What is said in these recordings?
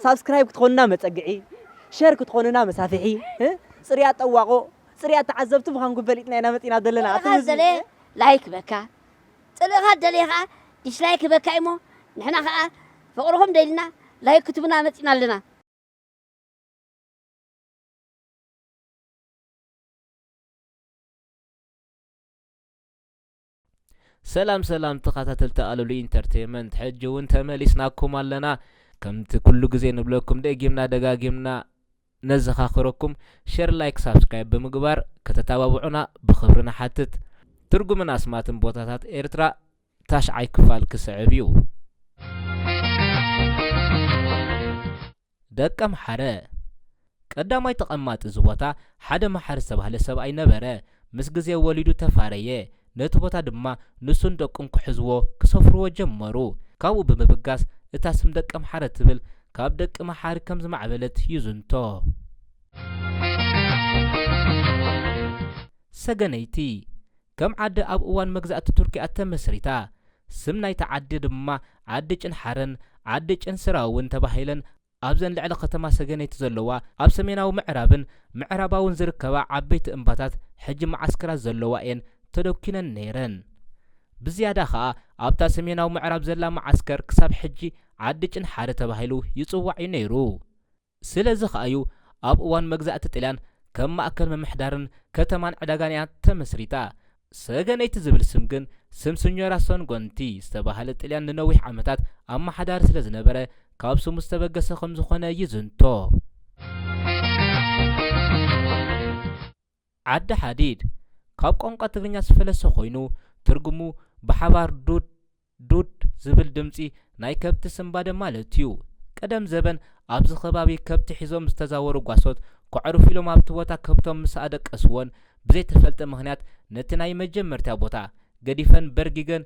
سبسكرايب كتخوننا متقعي شير كتخوننا مسافحي صريات طواقو صريات تعذبت بخان قبلتنا انا متينا دلنا هذا لايك بكا طلع دليها ديسلايك بكا ايمو نحنا خا فقرهم دلنا لايك كتبنا متينا لنا سلام تقاتل تقالوا انترتينمنت حج وانت مليسناكم لنا كمت كل غزي نبلكم دغيمنا دغاغيمنا نزخاخركم شير لايك سبسكرايب بمغبار كتتابعونا بخبرنا حتت ترجمنا اسماتن بوتاتات ኤርትራ ታሽዓይ ክፋል ክስዕብዩ ደቀም ሓረ ቀዳማይ ተቀማጥ ዝቦታ ሓደ ማሕር ዝተባህለ ሰብኣይ ነበረ ምስ ግዜ ወሊዱ ተፋረየ ነቲ ቦታ ድማ ንሱን ደቁም ክሕዝዎ ክሰፍርዎ ጀመሩ ካብኡ ብምብጋስ እታ ስም ደቀም ሓረ ትብል ካብ ደቂ ማሓር ከም ዝማዕበለት ይዝንቶ ሰገነይቲ ከም ዓዲ ኣብ እዋን መግዛእቲ ቱርኪ ኣተመስሪታ ስም ናይቲ ዓዲ ድማ ዓዲ ጭን ሓረን ዓዲ ጭን ስራውን ተባሂለን ኣብዘን ልዕሊ ከተማ ሰገነይቲ ዘለዋ ኣብ ሰሜናዊ ምዕራብን ምዕራባውን ዝርከባ ዓበይቲ እምባታት ሕጂ ማዓስከራት ዘለዋ እየን ተደኪነን ነይረን ብዝያዳ ከዓ ኣብታ ሰሜናዊ ምዕራብ ዘላ ማዓስከር ክሳብ ሕጂ ዓዲ ጭን ሓረ ተባሂሉ ይጽዋዕ ነይሩ ስለዚ ከኣዩ ኣብ እዋን መግዛእቲ ጣልያን ከም ማእከል መምሕዳርን ከተማን ዕዳጋን እያ ተመስሪታ ሰገነይቲ ዝብል ስም ግን ስም ሰኞራ ሰንጎንቲ ዝተባህለ ጣልያን ንነዊሕ ዓመታት ኣብ ማሕዳር ስለ ዝነበረ ካብ ስሙ ዝተበገሰ ከም ዝኾነ ይዝንቶ ዓዲ ሓዲድ ካብ ቋንቋ ትግርኛ ዝፈለሰ ኮይኑ ትርጉሙ ብሓባር ዱድ ዝብል ድምፂ ናይ ከብቲ ስምባደ ማለት እዩ ቀደም ዘበን ኣብዚ ከባቢ ከብቲ ሒዞም ዝተዛወሩ ጓሶት ክዕርፉ ኢሎም ኣብቲ ቦታ ከብቶም ምስ ኣደቀስዎን ብዘይተፈልጠ ምክንያት ነቲ ናይ መጀመርታ ቦታ ገዲፈን በርጊገን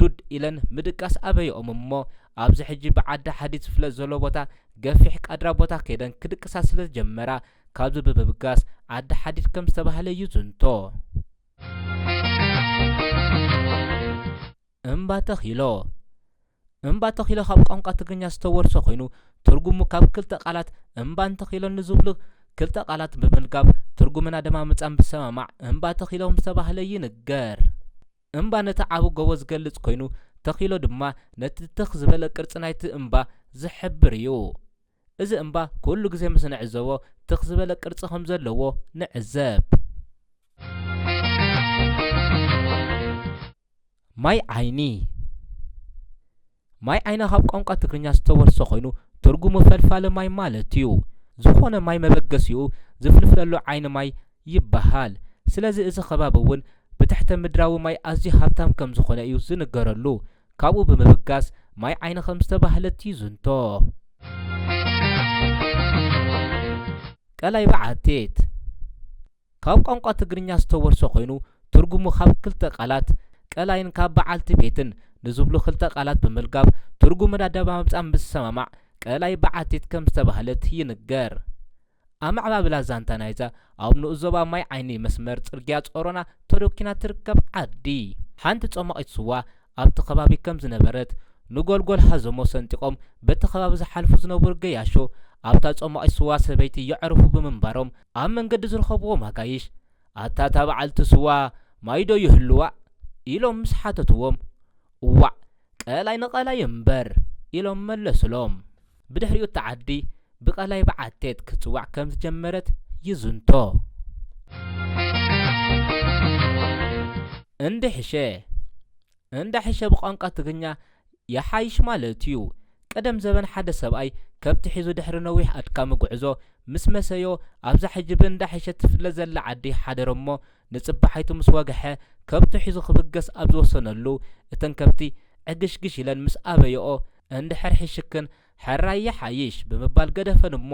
ዱድ ኢለን ምድቃስ ኣበይኦም እሞ ኣብዚ ሕጂ ብዓዲ ሓዲድ ዝፍለጥ ዘሎ ቦታ ገፊሕ ቃድራ ቦታ ከይደን ክድቅሳ ስለ ጀመራ ካብዚ ብብጋስ ዓዲ ሓዲድ ከም ዝተባህለ ይዝንቶ እምባ ተኺሎ ካብ ቋንቋ ትግርኛ ዝተወርሰ ኮይኑ ትርጉሙ ካብ ክልተ ቃላት እምባን ተኺሎን ንዝብሉ ክልተ ቃላት ብምልጋብ ትርጉምና ድማ ምጻም ብሰማማዕ እምባ ተኺሎም ዝተባህለ ይንገር እምባ ነቲ ዓቡ ጎቦ ዝገልጽ ኮይኑ ተኺሎ ድማ ነቲ ትኽ ዝበለ ቅርጽ ናይቲ እምባ ዝሕብር እዩ እዚ እምባ ኩሉ ግዜ ምስ ንዕዘቦ ትኽ ዝበለ ቅርጽ ከም ዘለዎ ንዕዘብ ማይ ዓይኒ ካብ ቋንቋ ትግርኛ ዝተወርሰ ኮይኑ ትርጉሙ ፈልፋለ ማይ ማለት እዩ ዝኾነ ማይ መበገሲኡ ዝፍልፍለሉ ዓይኒ ማይ ይበሃል ስለዚ እዚ ከባቢ እውን ብትሕተ ምድራዊ ማይ ኣዝዩ ሃብታም ከም ዝኾነ እዩ ዝንገረሉ ካብኡ ብምብጋስ ማይ ዓይኒ ከም ዝተባህለት ይዝንቶ ቀላይ በዓቴት ካብ ቋንቋ ትግርኛ ዝተወርሰ ኮይኑ ትርጉሙ ካብ ክልተ ቃላት ቀላይን ካብ በዓልቲ ቤትን ንዝብሉ ክልተ ቃላት ብምልጋብ ትርጉምና ድማ ምጻም ብሰማማዕ ቀላይ በዓቴት ከም ዝተባህለት ይንገር ኣማዕባብላ ዛንታ ናይዛ ኣብ ንኡዞባ ማይ ዓይኒ መስመር ጽርግያ ጾሮና ተደኪና ትርከብ ዓዲ ሓንቲ ጾማቂት ስዋ ኣብቲ ከባቢ ከም ዝነበረት ንጎልጎል ሃዘሞ ሰንጢቆም በቲ ከባቢ ዝሓልፉ ዝነበሩ ገያሾ ኣብታ ጾማቂት ስዋ ሰበይቲ ይዕርፉ ብምንባሮም ኣብ መንገዲ ዝረኸብዎም ኣጋይሽ ኣታ በዓልቲ ስዋ ማይዶ ይህልዋ ኢሎም ምስ ሓተትዎም እዋዕ ቀላይ ንቐላይ እምበር ኢሎም መለስሎም ብድሕሪኡ ተዓዲ ብቀላይ በዓቴት ክጽዋዕ ከም ዝጀመረት ይዝንቶ እንድሕሸ ብቋንቋ ትግርኛ የሓይሽ ማለት እዩ ቀደም ዘበን ሓደ ሰብኣይ ከብቲ ሒዙ ድሕሪ ነዊሕ ኣድካሚ ጉዕዞ ምስ መሰዮ ኣብዛ ሕጂ ብእንዳሕሸ ትፍለጥ ዘላ ዓዲ ሓደረ እሞ ንጽባሓይቱ ምስ ወግሐ ከብቲ ሒዙ ክብገስ ኣብ ዝወሰነሉ እተን ከብቲ ዕግሽግሽ ኢለን ምስ ኣበየኦ እንድሕር ሕሽክን ሕራይ የሓይሽ ብምባል ገደፈን እሞ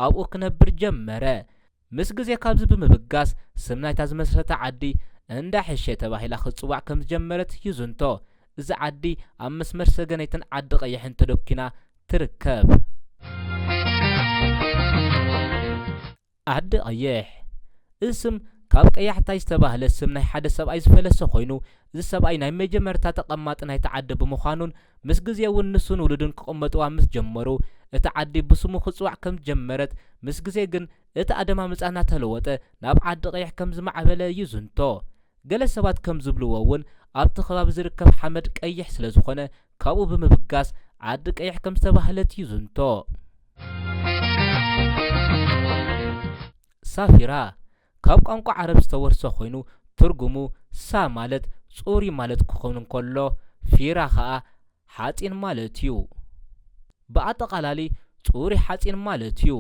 ኣብኡ ክነብር ጀመረ ምስ ግዜ ካብዚ ብምብጋስ ስም ናይታ ዝመስረታ ዓዲ እንዳሕሸ ተባሂላ ክጽዋዕ ከም ዝጀመረት ይዝንቶ እዚ ዓዲ ኣብ መስመር ሰገነይትን ዓዲ ቀይሕን ተደኪና ትርከብ ዓዲ ቀይሕ እስም ካብ ቀያሕታይ ዝተባህለ ስም ናይ ሓደ ሰብኣይ ዝፈለሰ ኮይኑ እዚ ሰብኣይ ናይ መጀመርታ ተቐማጢ ናይ ተዓዲ ብምዃኑን ምስ ግዜ እውን ንሱን ውሉድን ክቕመጥዋ ምስ ጀመሩ እቲ ዓዲ ብስሙ ክጽዋዕ ከም ጀመረት ምስ ግዜ ግን እቲ ኣደማምፃ እናተለወጠ ናብ ዓዲ ቀይሕ ከም ዝማዕበለ ይዝንቶ ገለ ሰባት ከም ዝብልዎ እውን ኣብቲ ከባቢ ዝርከብ ሓመድ ቀይሕ ስለ ዝኾነ ካብኡ ብምብጋስ ዓዲ ቀይሕ ከም ዝተባህለት ይዝንቶ ሳፊራ ካብ ቋንቋ ዓረብ ዝተወርሰ ኮይኑ ትርጉሙ ሳ ማለት ጹሪ ማለት ክኸውን እንከሎ ፊራ ከዓ ሓፂን ማለት እዩ ብኣጠቓላሊ ጹሪ ሓፂን ማለት እዩ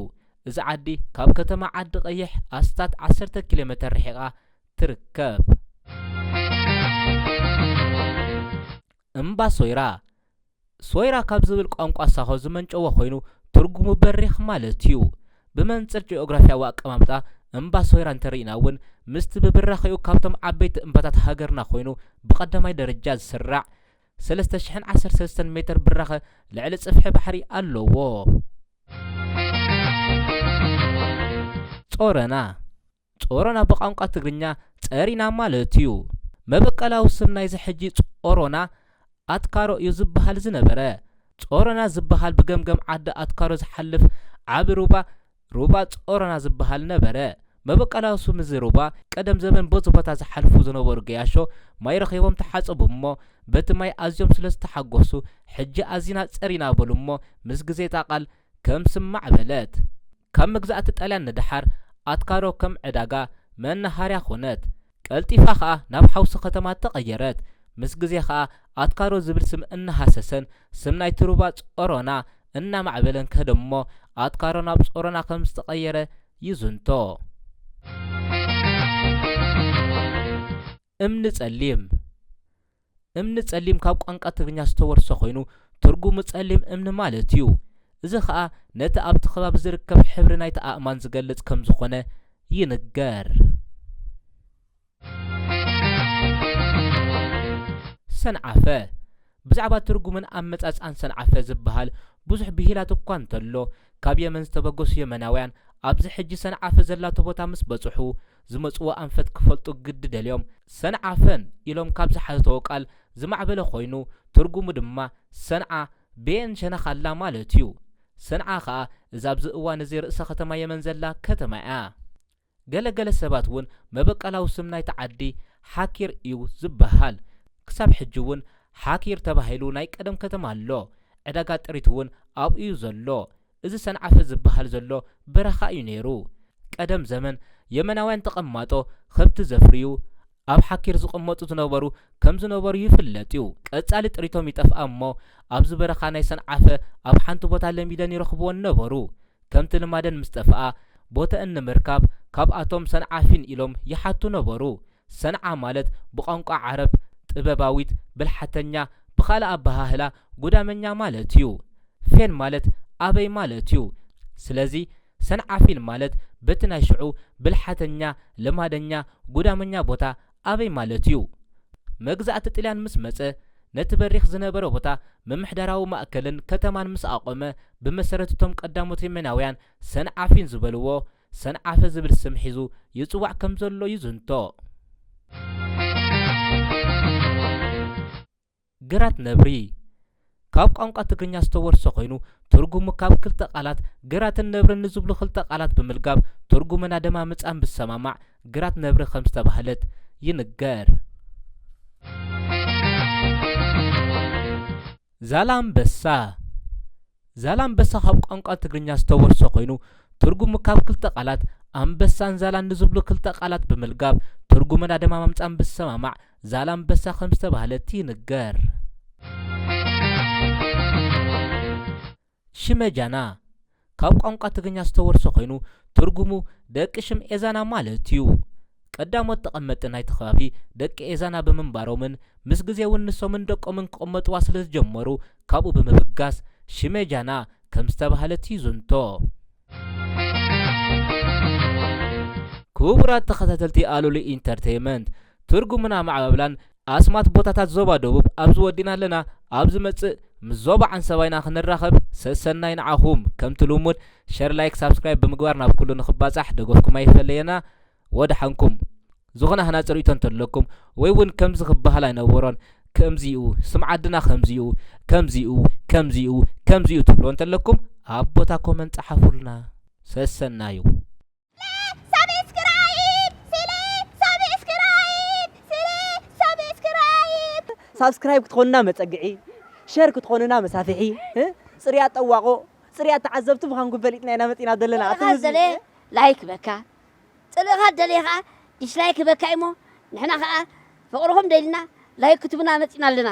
እዚ ዓዲ ካብ ከተማ ዓዲ ቀይሕ ኣስታት 10 ኪሎ ሜትር ርሒቓ ትርከብ እምባ ሶይራ ሶይራ ካብ ዝብል ቋንቋ ሳሆ ዝመንጨዎ ኮይኑ ትርጉሙ በሪኽ ማለት እዩ ብመንፅር ጂኦግራፊያዊ ኣቀማምጣ እምባ ሶይራ እንተሪእና እውን ምስቲ ብብራኺኡ ካብቶም ዓበይቲ እምባታት ሃገርና ኮይኑ ብቐዳማይ ደረጃ ዝስራዕ 3013 ሜትር ብራኸ ልዕሊ ጽፍሒ ባሕሪ ኣለዎ ጾረና ብቋንቋ ትግርኛ ጸሪና ማለት እዩ መበቀላዊ ስም ናይዚ ሕጂ ጾሮና ኣትካሮ እዩ ዝበሃል ዝነበረ ጾሮና ዝበሃል ብገምገም ዓዲ ኣትካሮ ዝሓልፍ ዓብ ሩባ ጾሮና ዝበሃል ነበረ መበቀላዊ ስም እዚ ሩባ ቀደም ዘመን በዚ ቦታ ዝሓልፉ ዝነበሩ ገያሾ ማይ ረኺቦም ተሓፀቡ እሞ በቲ ማይ ኣዝዮም ስለ ዝተሓጐሱ ሕጂ ኣዚና ጸሪና በሉ እሞ ምስ ግዜ ጣቓል ከም ስማዕ በለት ካብ መግዛእቲ ጣልያን ንድሓር ኣትካሮ ከም ዕዳጋ መናሃርያ ኾነት ቀልጢፋ ከዓ ናብ ሓውሲ ከተማ ተቐየረት ምስ ግዜ ከዓ ኣትካሮ ዝብል ስም እናሃሰሰን ስም ናይቲ ሩባ ጾሮና እናማዕበለን ከደሞ ኣትካሮ ናብ ጾሮና ከም ዝተቐየረ ይዝንቶ እምኒ ጸሊም ካብ ቋንቋ ትግርኛ ዝተወርሰ ኮይኑ ትርጉሙ ጸሊም እምኒ ማለት እዩ እዚ ከዓ ነቲ ኣብቲ ከባቢ ዝርከብ ሕብሪ ናይቲ ኣእማን ዝገልጽ ከም ዝኾነ ይንገር ሰንዓፈ ብዛዕባ ትርጉምን ኣመጻጽኣን ሰንዓፈ ዝበሃል ብዙሕ ብሂላት እኳ እንተሎ ካብ የመን ዝተበገሱ የመናውያን ኣብዚ ሕጂ ሰንዓፈ ዘላቶ ቦታ ምስ በጽሑ ዝመጽዎ ኣንፈት ክፈልጡ ግዲ ደልዮም ሰንዓፈን ኢሎም ካብ ዝሓተዎ ቃል ዝማዕበለ ኮይኑ ትርጉሙ ድማ ሰንዓ ቤን ሸነኻላ ማለት እዩ ሰንዓ ከዓ እዛ ኣብዚ እዋን እዚ ርእሰ ከተማ የመን ዘላ ከተማ እያ ገለገለ ሰባት እውን መበቀላዊ ስም ናይቲ ዓዲ ሓኪር እዩ ዝበሃል ክሳብ ሕጂ እውን ሓኪር ተባሂሉ ናይ ቀደም ከተማ ኣሎ ዕዳጋ ጥሪት እውን ኣብኡ እዩ ዘሎ እዚ ሰንዓፈ ዝበሃል ዘሎ በረኻ እዩ ነይሩ ቀደም ዘመን የመናውያን ተቐማጦ ከብቲ ዘፍርዩ ኣብ ሓኪር ዝቕመጡ ዝነበሩ ከም ዝነበሩ ይፍለጥ እዩ ቀጻሊ ጥሪቶም ይጠፍኣ እሞ ኣብዚ በረኻ ናይ ሰንዓፈ ኣብ ሓንቲ ቦታ ለሚደን ይረኽብዎን ነበሩ ከምቲ ልማደን ምስ ጠፍኣ ቦታአን ንምርካብ ካብኣቶም ሰንዓፊን ኢሎም ይሓቱ ነበሩ ሰንዓ ማለት ብቋንቋ ዓረብ ጥበባዊት ብልሓተኛ ብኻልእ ኣባሃህላ ጉዳመኛ ማለት እዩ ፌን ማለት ኣበይ ማለት እዩ ስለዚ ሰንዓፊን ማለት በቲ ናይ ሽዑ ብልሓተኛ ልማደኛ ጉዳመኛ ቦታ ኣበይ ማለት እዩ መግዛእቲ ጣልያን ምስ መጸ ነቲ በሪኽ ዝነበረ ቦታ ምምሕዳራዊ ማእከልን ከተማን ምስ ኣቆመ ብመሰረትቶም ቀዳሞት የመናውያን ሰንዓፊን ዝበልዎ ሰንዓፈ ዝብል ስም ሒዙ ይጽዋዕ ከም ዘሎ ይዝንቶ ግራት ነብሪ ካብ ቋንቋ ትግርኛ ዝተወርሰ ኮይኑ ትርጉሙ ካብ ክልተ ቃላት ግራትን ነብርን ዝብሉ ክልተ ቃላት ብምልጋብ ትርጉምን ኣደማምፃን ብሰማማዕ ግራት ነብሪ ከም ዝተባህለት ይንገር ዛላምበሳ ካብ ቋንቋ ትግርኛ ዝተወርሰ ኮይኑ ትርጉሙ ካብ ክልተ ቃላት ኣንበሳን ዛላን ዝብሉ ክልተ ቃላት ብምልጋብ ትርጉምን ኣደማምፃን ብሰማማዕ ዛላምበሳ ከም ዝተባህለት ይንገር ሽመጃና ካብ ቋንቋ ትግርኛ ዝተወርሰ ኮይኑ ትርጉሙ ደቂ ሽም ኤዛና ማለት እዩ ቀዳሞት ተቐመጥቲ ናይቲ ከባቢ ደቂ ኤዛና ብምንባሮምን ምስ ግዜ እውን ንሶምን ደቆምን ክቕመጥዋ ስለ ዝጀመሩ ካብኡ ብምብጋስ ሽመጃና ከም ዝተባህለት ይዝንቶ ክቡራት ተኸታተልቲ ኣሉሊ ኢንተርቴይንመንት ትርጉምና ማዕበብላን ኣስማት ቦታታት ዞባ ደቡብ ኣብዚ ወዲና ኣለና ኣብዚ መጽእ ምስ ዞባ ዓንሰባይና ክንራኸብ ሰሰናይ ንዓኹም ከምቲ ልሙድ ሸር ላይክ ሳብስክራይብ ብምግባር ናብ ኩሉ ንኽባጻሕ ደገፍኩም ኣይፈለየና ወድሓንኩም ዝኾነ ሃናፅር እንተለኩም ወይ እውን ከምዚ ክበሃል ኣይነበሮን ከምዚኡ ስምዓድና ከምዚኡ ትብሎ እንተለኩም ኣብ ቦታ ኮመንት ጻሓፉልና ሰሰናዩ ሳብስክራይብ ክትኾኑና መጸግዒ ሼር ክትኾኑና መሳፊሒ ጽርያት ጠዋቆ ጽርያት ተዓዘብቲ ምዃንኩም ፈሊጥና ኢና መጺና ዘለና ዘለ ላይክ በካ ጽልኻ ደለኻ ዲስላይክ በካ እሞ ንሕና ከዓ ፍቕርኹም ደሊና ላይክ ክትቡና መጺና ኣለና